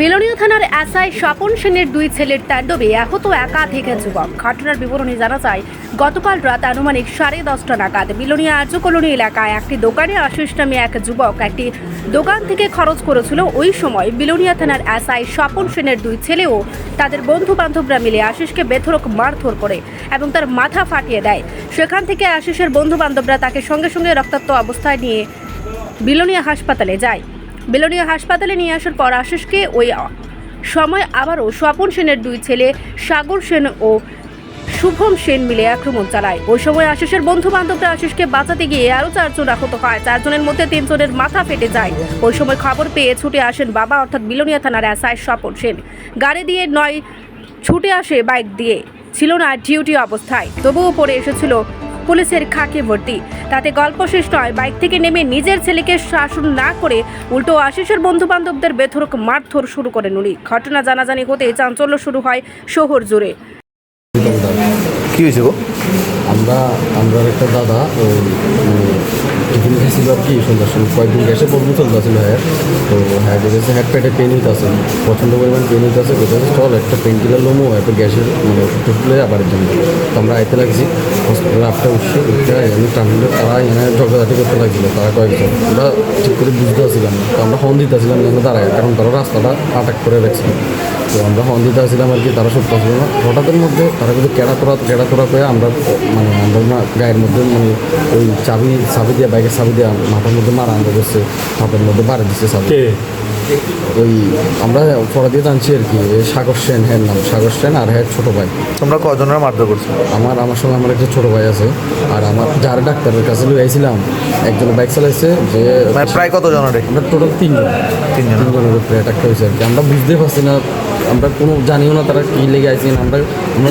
বিলোনিয়া থানার এসআই স্বপন সেনের দুই ছেলের তাণ্ডবে আহত একাধিক যুবক। ঘটনার বিবরণী জানা যায়, গতকাল রাত আনুমানিক 10:30 নাগাদ বিলোনিয়া আর্য কলোনি এলাকায় একটি দোকানে আশিস নামে এক যুবক একটি দোকান থেকে খরচ করেছিল। ওই সময় বিলোনিয়া থানার এসআই স্বপন সেনের দুই ছেলেও তাদের বন্ধু বান্ধবরা মিলে আশিসকে বেধড়ক মারধর করে এবং তার মাথা ফাটিয়ে দেয়। সেখান থেকে আশিসের বন্ধু বান্ধবরা তাকে সঙ্গে সঙ্গে রক্তাক্ত অবস্থায় নিয়ে বিলোনিয়া হাসপাতালে যায়। বিলোনিয়া হাসপাতালে নিয়ে আসার পর আশিসকে ওই সময় আবারও স্বপন সেনের দুই ছেলে সাগর সেন ও শুভম সেন মিলে আক্রমণ চালায়। ওই সময় আশিসের বন্ধু বান্ধবরা আশিসকে বাঁচাতে গিয়ে আরও 4 জন আহত হয়। 4 জনের মধ্যে 3 জনের মাথা ফেটে যায়। ওই সময় খবর পেয়ে ছুটে আসেন বাবা অর্থাৎ বিলোনিয়া থানার এসআই স্বপন সেন। গাড়ি দিয়ে নয় ছুটে আসে বাইক দিয়ে, ছিল না ডিউটি অবস্থায়, তবুও পড়ে এসেছিল পুলিশের খাকি ভর্তি। তাতে গল্প শেষ নয়, বাইক থেকে নেমে নিজের ছেলেকে শাসন না করে উল্টো আশিসের বন্ধু বান্ধবদের বেধড়ক মারধর শুরু করেন উনি। ঘটনা জানাজানি হতে চাঞ্চল্য শুরু হয় শহর জুড়ে। কি হয়েছে গো? আমরা একটা দাদা ওই টিফিন খেয়েছিল আর কি, সন্ধ্যার সময় কয়েকদিন গ্যাসে প্রবলেম চলতেছিল। হ্যাঁ, তো হ্যাঁ দেখেছে হ্যাঁ পেটে পেন হইতেছে, প্রচণ্ড পরিমাণ পেন হইতেছে। কোথায় চল একটা পেন কিলার লোমো এরপর গ্যাসের মানে ওষুধ তুলে আবার জন্য। তো আমরা আইতে লাগছি হসপিটালে, আপটা উঠছে উঠে এমনি টার্মিনালে তারা এখানে ঝগড়াঝাটি করতে লাগছিল। তারা কয়েকজন, আমরা ঠিক করে বুঝতে পারছিলাম না। তো আমরা হর্ন দিতেছিলাম যেন দাঁড়ায়, কারণ তারা রাস্তাটা আটাক করে রাখছিল। তো আমরা হর্ন দিতে আসছিলাম আর কি, তারা সব পাচ্ছিল না। হঠাৎের মধ্যে তারা কিন্তু কেড়া তোরা করে আমরা মানে আমরা গায়ের মধ্যে মানে ওই চাবি দিয়ে বাইকের চাবি দিয়ে মাথার মধ্যে মারা আনন্দ করছে, হাতের মধ্যে বাড়ি দিচ্ছে চাবি। ওই আমরা পড়া দিয়ে জানছি আর কি, সাগর সেন, হ্যাঁ নাম সাগর সেন, আর হ্যাঁ ছোটো ভাই। তোমরা কজনের মারধর করছো? আমার সঙ্গে আমার একটা ছোটো ভাই আছে, আর আমার যারা ডাক্তারের কাছে গেছিলাম একজন বাইক চালাইছে। যে প্রায় কতজনের? আমরা টোটাল তিনজনের উপরে অ্যাটাকটা হয়েছে আর কি। আমরা বুঝতে পারছি না, আমরা কোনো জানিও না তারা কী লেগে আইছেন। আমরা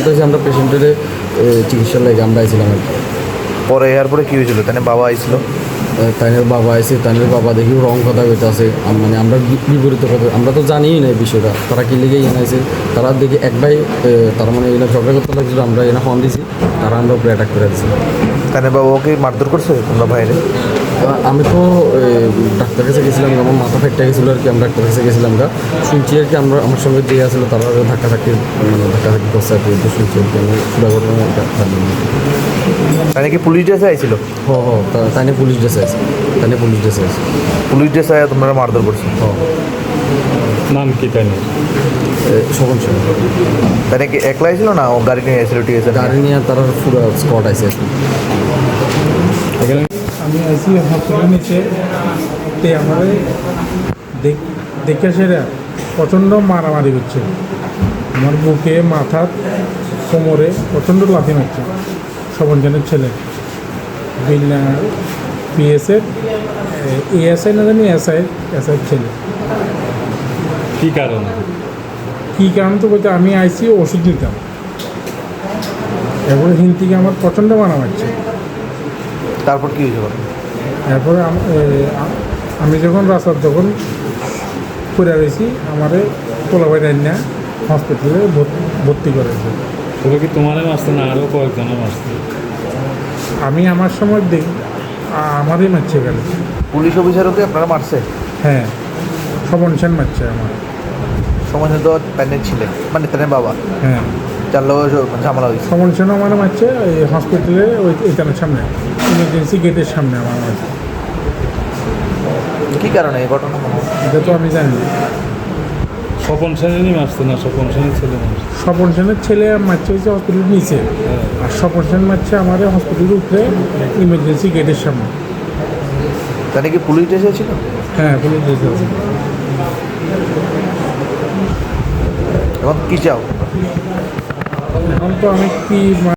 তো আমরা পেশেন্টের চিকিৎসার লেগে আমরা আইছিলাম আর কি। পরে এরপরে কী হয়েছিল? তাই বাবা আইছিল? তাইনের বাবা আছে, তাইনের বাবা দেখি রং কথা হইতে আছে, মানে আমরা বিপরীত কথা, আমরা তো জানিই না এই বিষয়টা তারা কী লেগে জানাইছে। তারা দেখি এক ভাই তারা মানে এনে ঝগড়া করতে লাগছিল, আমরা এনে ফোন দিছি, তারা আমরা উপরে অ্যাটাক করে দিচ্ছি। তাইনের বাবা ওকে মারধর করছে তোমরা বাইরে? আমি তো ডাক্তার কাছে গেছিলাম, আমার মাথা ফেটে গেছিলো আর কি। আমি ডাক্তার কাছে গেছিলাম শুনছি আর কি, আমার সঙ্গে যে আসলো তারা ধাক্কাধাক্কি করছে আর কি। তো শুনছি আর কি, আমি পুরো ঘটনা তাই নাকি পুলিশ ড্রেসে আইছিল? তাই নিয়ে পুলিশ ড্রেসে আছে, পুলিশ ড্রেসে আয় তোমরা মারধর করছো? নাম কি তাই না? সকল সময় তাই নাকি একলা আইছিল না ও গাড়ি নিয়ে আইছিল? ঠিক আছে, গাড়ি নিয়ে তারা পুরো স্পট আছে আর কি। আমি আইসি হসপিটালের নিচে, তে আমার দেখে সেরা প্রচণ্ড মারামারি হচ্ছে। আমার বুকে, মাথা, কোমরে প্রচণ্ড লাথি মারছে। স্বপনজনের ছেলে বিল্লা পিএসের এএসআই না জানি এসআইয়ের ছেলে। কী কারণে? কী কারণ তো বলতে, আমি আইসি ওষুধ নিতাম, এরপরে হিন্দিকে আমার প্রচণ্ড মারা মারছে। তারপর কী হয়েছিল? এরপরে আমি যখন যখন করে রয়েছি, আমারে পোলাবাই রান্না হসপিটালে ভর্তি করেছে। পুরো কি তোমারই মারছে না আরও কয়েকজনের মারছে? আমি আমার সময় দেখি আমারই মারছে গেলে। পুলিশ অফিসারকে আপনারা মারছে? হ্যাঁ, স্বপন সেন মারছে আমার। সমাজ তো প্যানের ছিলে মানে তাদের বাবা? হ্যাঁ, যার লোক ঝামেলা হয়েছে। স্বপন সেনও আমার মারছে এই হসপিটালে, ওইখানের সামনে, ইমার্জেন্সি গেটের সামনে আমার মারছে। কী কারণে এই ঘটনা? এটা তো আমি জানি না। স্বপন সেনেরই মারছে না স্বপন সেনের ছেলে মারছে? স্বপন সেনের ছেলে মারছে হচ্ছে হসপিটালের নিচে, আর স্বপন সেন মারছে আমার হসপিটালের উপরে ইমার্জেন্সি গেটের সামনে। তাই নাকি পুলিশ ড্রেসে ছিল? হ্যাঁ, পুলিশ আছে। এখন কী চাও? এখন তো আমি কি